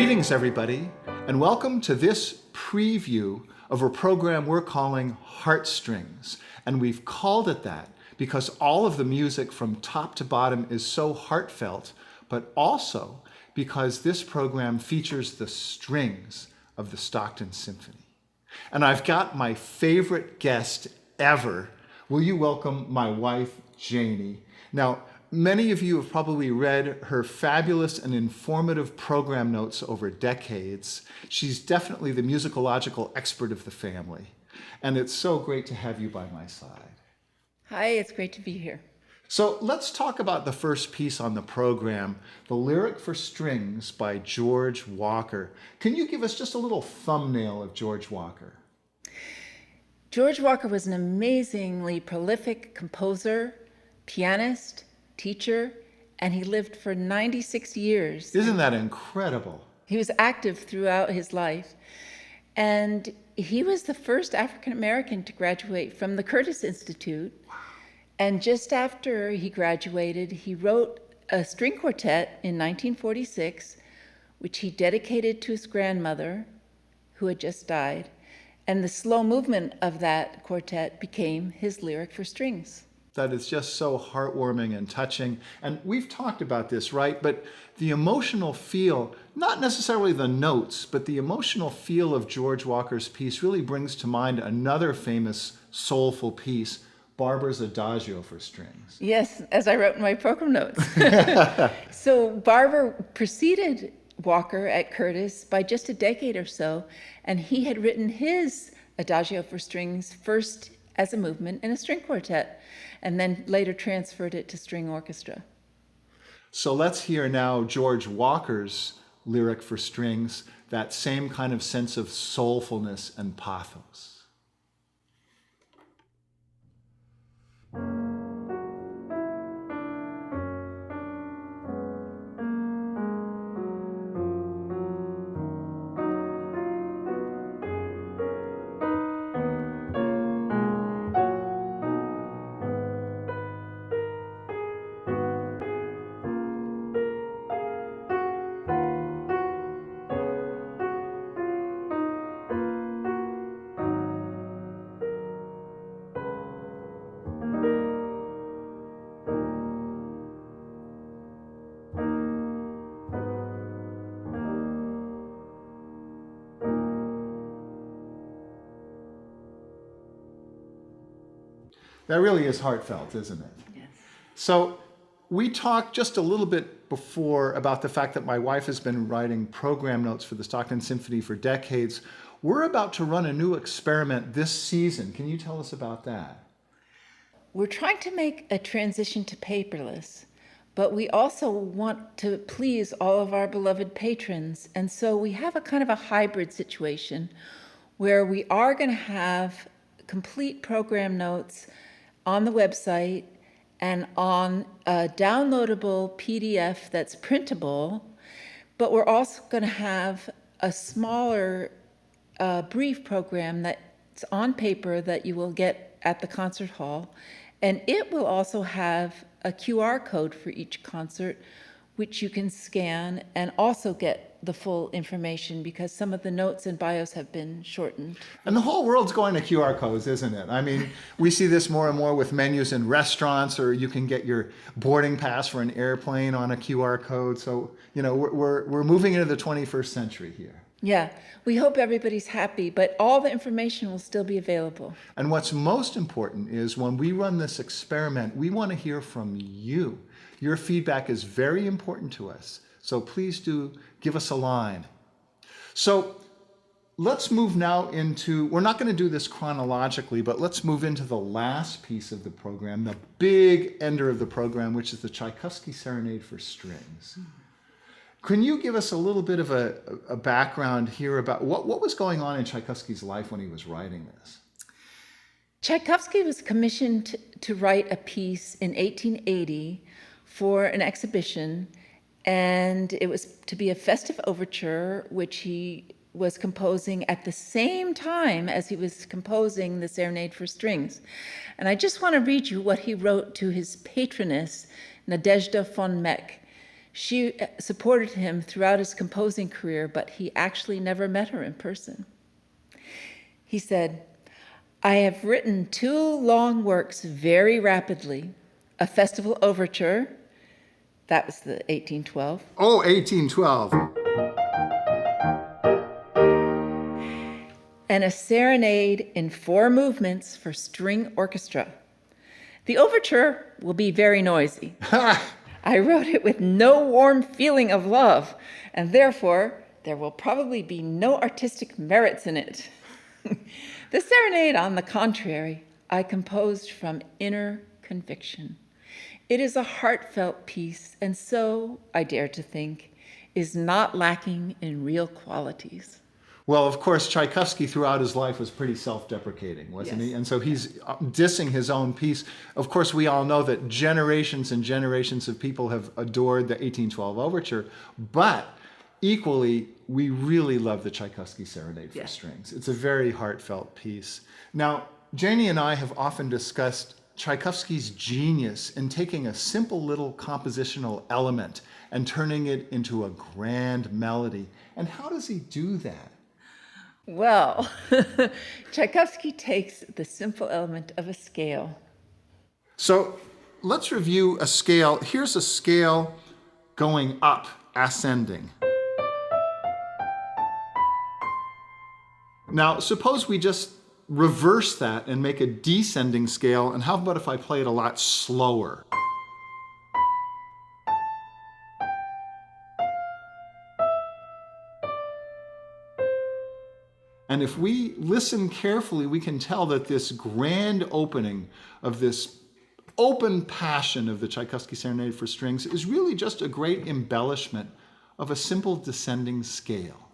Greetings, everybody, and welcome to this preview of a program we're calling Heartstrings. And we've called it that because all of the music from top to bottom is so heartfelt, but also because this program features the strings of the Stockton Symphony. And I've got my favorite guest ever. Will you welcome my wife, Janie? Now, many of you have probably read her fabulous and informative program notes over decades. She's definitely the musicological expert of the family. And it's so great to have you by my side. Hi, it's great to be here. So let's talk about the first piece on the program, The Lyric for Strings by George Walker. Can you give us just a little thumbnail of George Walker? George Walker was an amazingly prolific composer, pianist, teacher, and he lived for 96 years. Isn't that incredible? He was active throughout his life. And he was the first African American to graduate from the Curtis Institute. Wow. And just after he graduated, he wrote a string quartet in 1946, which he dedicated to his grandmother, who had just died. And the slow movement of that quartet became his lyric for strings. That is just so heartwarming and touching. And we've talked about this, right? But the emotional feel, not necessarily the notes, but the emotional feel of George Walker's piece really brings to mind another famous soulful piece, Barber's Adagio for strings. Yes, as I wrote in my program notes. So Barber preceded Walker at Curtis by just a decade or so, and he had written his Adagio for strings first as a movement in a string quartet, and then later transferred it to string orchestra. So let's hear now George Walker's lyric for strings, that same kind of sense of soulfulness and pathos. That really is heartfelt, isn't it? Yes. So we talked just a little bit before about the fact that my wife has been writing program notes for the Stockton Symphony for decades. We're about to run a new experiment this season. Can you tell us about that? We're trying to make a transition to paperless, but we also want to please all of our beloved patrons. And so we have a kind of a hybrid situation where we are going to have complete program notes on the website and on a downloadable PDF that's printable, but we're also going to have a smaller brief program that's on paper that you will get at the concert hall, and it will also have a QR code for each concert, which you can scan and also get the full information because some of the notes and bios have been shortened. And the whole world's going to QR codes, isn't it? I mean, we see this more and more with menus in restaurants, or you can get your boarding pass for an airplane on a QR code. So, you know, we're moving into the 21st century here. Yeah, we hope everybody's happy, but all the information will still be available. And what's most important is when we run this experiment, we want to hear from you. Your feedback is very important to us. So please do give us a line. So let's move now into, we're not going to do this chronologically, but let's move into the last piece of the program, the big ender of the program, which is the Tchaikovsky Serenade for strings. Can you give us a little bit of a background here about what was going on in Tchaikovsky's life when he was writing this? Tchaikovsky was commissioned to write a piece in 1880 for an exhibition, and it was to be a festive overture, which he was composing at the same time as he was composing the Serenade for strings. And I just want to read you what he wrote to his patroness, Nadezhda von Meck. She supported him throughout his composing career, but he actually never met her in person. He said, "I have written 2 long works very rapidly, a festival overture," that was the 1812. Oh, 1812. "And a serenade in 4 movements for string orchestra. The overture will be very noisy. I wrote it with no warm feeling of love, and therefore there will probably be no artistic merits in it. The serenade, on the contrary, I composed from inner conviction. It is a heartfelt piece, and so, I dare to think, is not lacking in real qualities." Well, of course, Tchaikovsky throughout his life was pretty self-deprecating, wasn't he? Yes. And so he's dissing his own piece. Of course, we all know that generations and generations of people have adored the 1812 overture, but equally, we really love the Tchaikovsky Serenade for strings. It's a very heartfelt piece. Now, Janie and I have often discussed Tchaikovsky's genius in taking a simple little compositional element and turning it into a grand melody. And how does he do that? Well, Tchaikovsky takes the simple element of a scale. So let's review a scale. Here's a scale going up, ascending. Now, suppose we just reverse that and make a descending scale, and how about if I play it a lot slower? And if we listen carefully, we can tell that this grand opening of this open passion of the Tchaikovsky Serenade for strings is really just a great embellishment of a simple descending scale.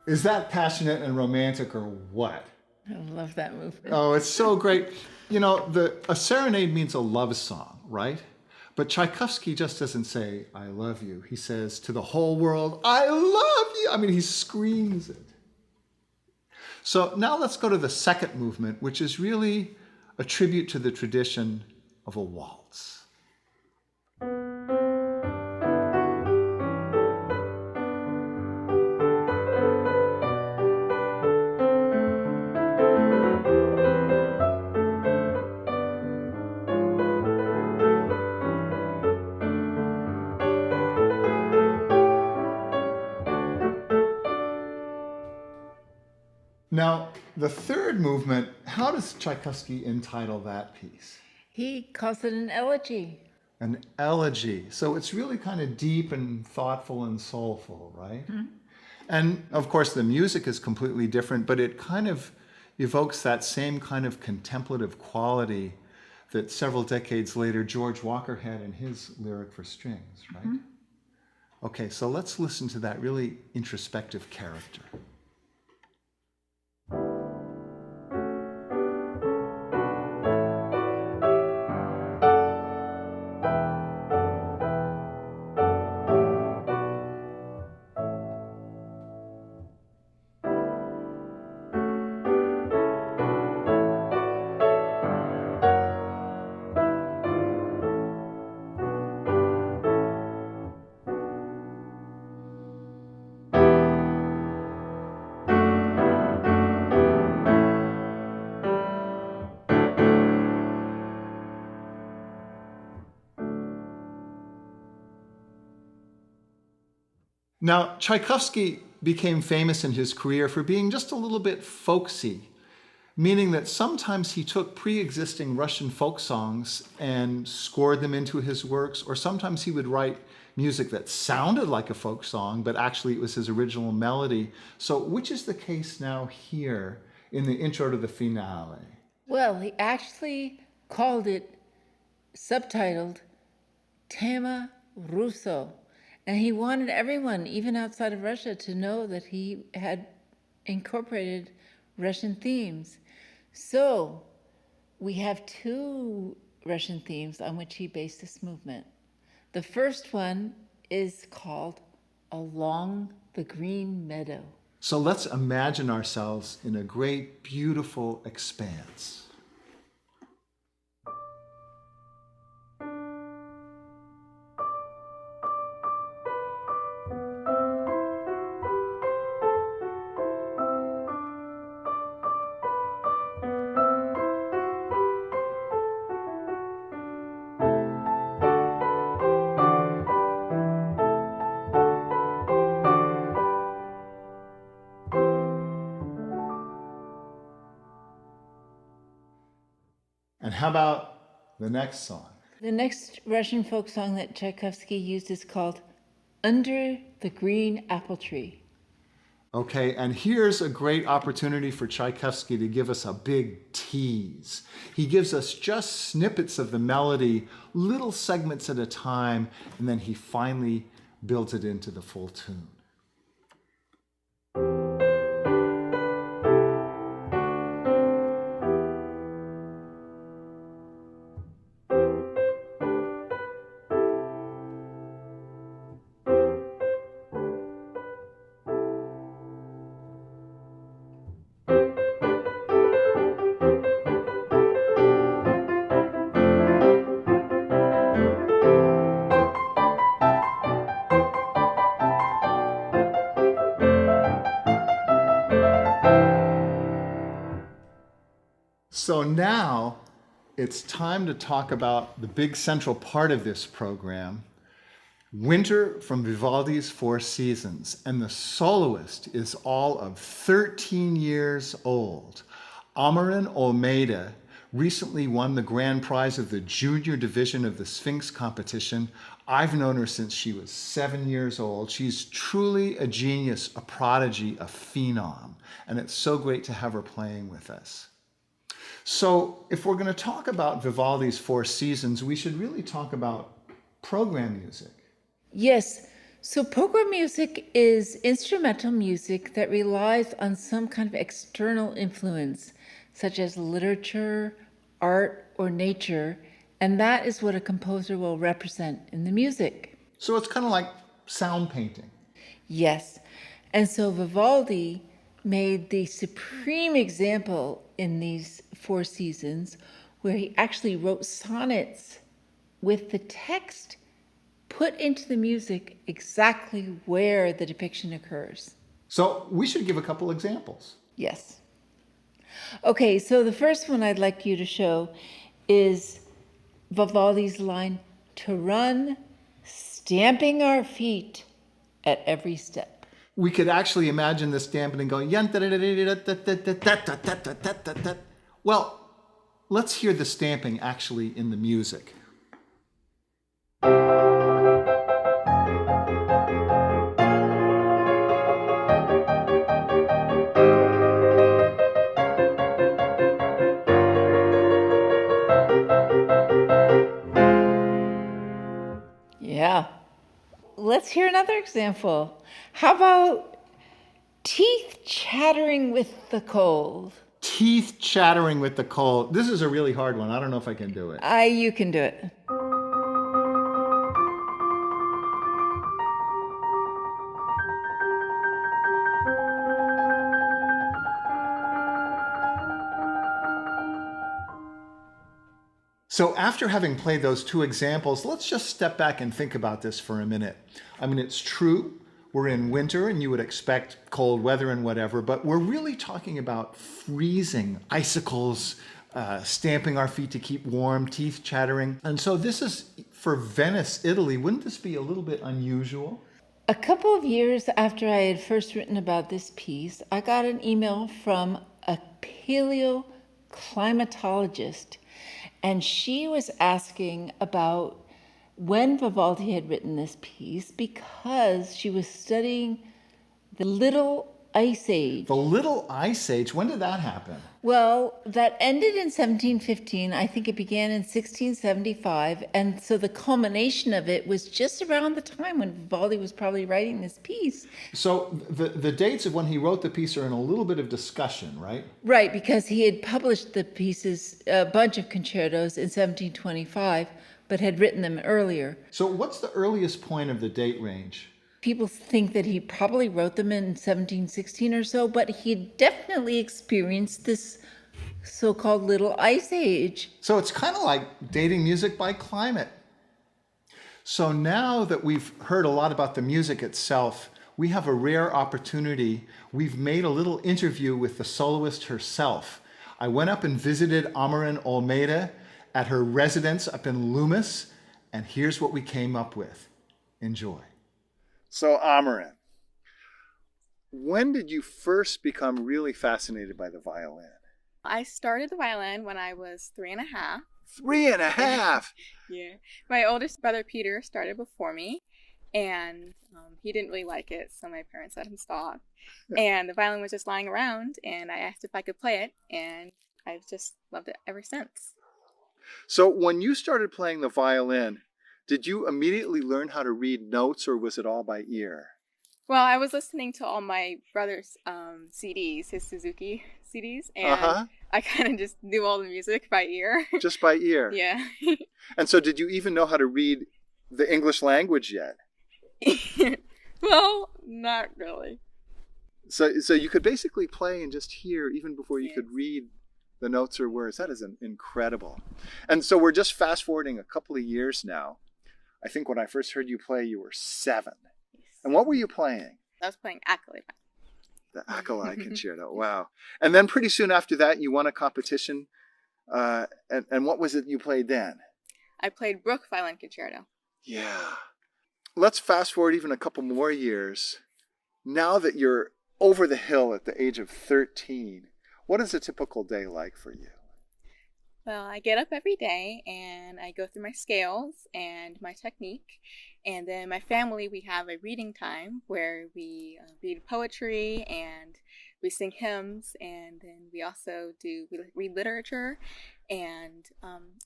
Is that passionate and romantic or what? I love that movement. Oh, it's so great. You know, a serenade means a love song, right? But Tchaikovsky just doesn't say, "I love you." He says to the whole world, "I love you." I mean, he screams it. So now let's go to the second movement, which is really a tribute to the tradition of a waltz. Now, the third movement, how does Tchaikovsky entitle that piece? He calls it an elegy. An elegy. So it's really kind of deep and thoughtful and soulful, right? Mm-hmm. And of course, the music is completely different, but it kind of evokes that same kind of contemplative quality that several decades later George Walker had in his lyric for strings, right? Mm-hmm. Okay, so let's listen to that really introspective character. Now, Tchaikovsky became famous in his career for being just a little bit folksy, meaning that sometimes he took pre-existing Russian folk songs and scored them into his works, or sometimes he would write music that sounded like a folk song, but actually it was his original melody. So which is the case now here in the intro to the finale? Well, he actually called it, subtitled, Tema Russo. And he wanted everyone, even outside of Russia, to know that he had incorporated Russian themes. So We have two Russian themes on which he based this movement. The first one is called Along the Green Meadow. So let's imagine ourselves in a great, beautiful expanse. And how about the next song? The next Russian folk song that Tchaikovsky used is called Under the Green Apple Tree. Okay, and here's a great opportunity for Tchaikovsky to give us a big tease. He gives us just snippets of the melody, little segments at a time, and then he finally builds it into the full tune. So now it's time to talk about the big central part of this program, Winter from Vivaldi's Four Seasons. And the soloist is all of 13 years old. Amaryn Olmeda recently won the grand prize of the junior division of the Sphinx competition. I've known her since she was 7 years old. She's truly a genius, a prodigy, a phenom. And it's so great to have her playing with us. So if we're going to talk about Vivaldi's Four Seasons, we should really talk about program music. Yes, so program music is instrumental music that relies on some kind of external influence, such as literature, art, or nature, and that is what a composer will represent in the music. So it's kind of like sound painting. Yes, and so Vivaldi made the supreme example in these Four Seasons, where he actually wrote sonnets with the text put into the music exactly where the depiction occurs. So we should give a couple examples. Yes. Okay, so the first one I'd like you to show is Vivaldi's line, to run, stamping our feet at every step. We could actually imagine this stamping and going, well, let's hear the stamping actually in the music. Yeah. Let's hear another example. How about teeth chattering with the cold? Teeth chattering with the cold. This is a really hard one. I don't know if I can do it. You can do it. So after having played those two examples, let's just step back and think about this for a minute. I mean, it's true, we're in winter and you would expect cold weather and whatever, but we're really talking about freezing, icicles, stamping our feet to keep warm, teeth chattering. And so this is for Venice, Italy. Wouldn't this be a little bit unusual? A couple of years after I had first written about this piece, I got an email from a paleoclimatologist, and she was asking about when Vivaldi had written this piece because she was studying the little Ice Age. The Little Ice Age, when did that happen? Well, that ended in 1715. I think it began in 1675. And so the culmination of it was just around the time when Vivaldi was probably writing this piece. So the dates of when he wrote the piece are in a little bit of discussion, right? Right, because he had published the pieces, a bunch of concertos in 1725, but had written them earlier. So what's the earliest point of the date range? People think that he probably wrote them in 1716 or so, but he definitely experienced this so-called Little Ice Age. So it's kind of like dating music by climate. So now that we've heard a lot about the music itself, we have a rare opportunity. We've made a little interview with the soloist herself. I went up and visited Amaryn Olmeda at her residence up in Loomis, and here's what we came up with. Enjoy. So Amaryn, when did you first become really fascinated by the violin? I started the violin when I was 3.5. 3.5? Yeah. My oldest brother Peter started before me, and he didn't really like it, so my parents let him stop. And the violin was just lying around, and I asked if I could play it, and I've just loved it ever since. So when you started playing the violin, did you immediately learn how to read notes, or was it all by ear? Well, I was listening to all my brother's CDs, his Suzuki CDs, and I kind of just knew all the music by ear. Just by ear? Yeah. And so did you even know how to read the English language yet? Well, not really. So you could basically play and just hear even before you could read the notes or words. That is incredible. And so we're just fast forwarding a couple of years now. I think when I first heard you play, you were 7. Yes. And what were you playing? I was playing Acolyte. The Acolyte Concerto. Wow. And then pretty soon after that, you won a competition. And what was it you played then? I played Bruch Violin Concerto. Yeah. Let's fast forward even a couple more years. Now that you're over the hill at the age of 13, what is a typical day like for you? Well, I get up every day and I go through my scales and my technique. And then my family, we have a reading time where we read poetry and we sing hymns. And then we also we read literature. And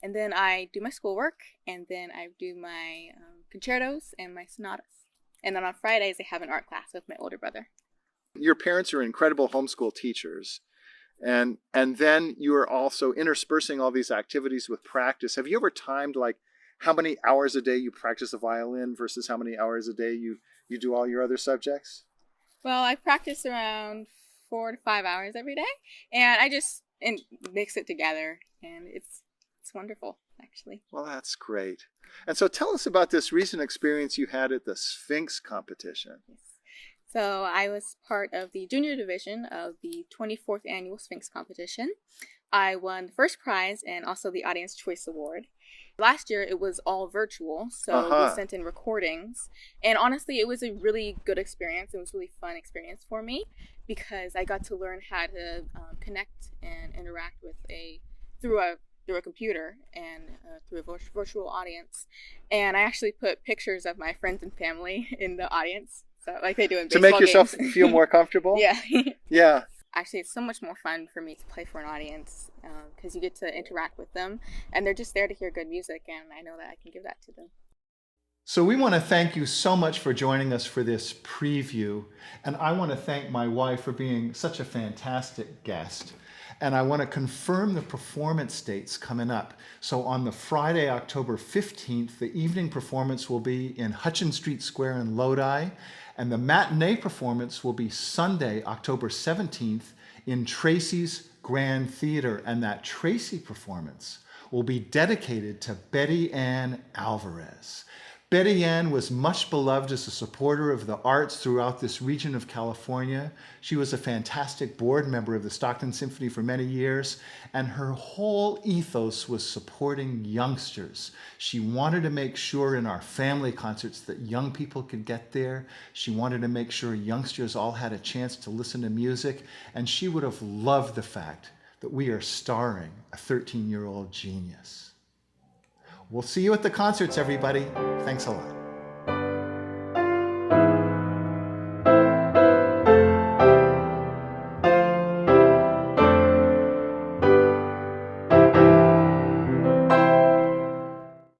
then I do my schoolwork. And then I do my concertos and my sonatas. And then on Fridays, I have an art class with my older brother. Your parents are incredible homeschool teachers. And then you are also interspersing all these activities with practice. Have you ever timed like how many hours a day you practice the violin versus how many hours a day you do all your other subjects? Well, I practice around 4 to 5 hours every day, and I just mix it together, and it's wonderful, actually. Well, that's great. And so tell us about this recent experience you had at the Sphinx competition. Yes. So I was part of the junior division of the 24th annual Sphinx competition. I won the first prize and also the Audience Choice Award. Last year it was all virtual, so we sent in recordings. And honestly, it was a really good experience. It was a really fun experience for me because I got to learn how to connect and interact with through a computer and through a virtual audience. And I actually put pictures of my friends and family in the audience. So, like they do in baseball to make yourself games. Feel more comfortable? Yeah. Yeah. Actually, it's so much more fun for me to play for an audience because you get to interact with them and they're just there to hear good music, and I know that I can give that to them. So we want to thank you so much for joining us for this preview, and I want to thank my wife for being such a fantastic guest. And I want to confirm the performance dates coming up. So on the Friday, October 15th, the evening performance will be in Hutchins Street Square in Lodi, and the matinee performance will be Sunday, October 17th in Tracy's Grand Theater, and that Tracy performance will be dedicated to Betty Ann Alvarez. Betty Ann was much beloved as a supporter of the arts throughout this region of California. She was a fantastic board member of the Stockton Symphony for many years, and her whole ethos was supporting youngsters. She wanted to make sure in our family concerts that young people could get there. She wanted to make sure youngsters all had a chance to listen to music, and she would have loved the fact that we are starring a 13-year-old genius. We'll see you at the concerts, everybody. Thanks a lot.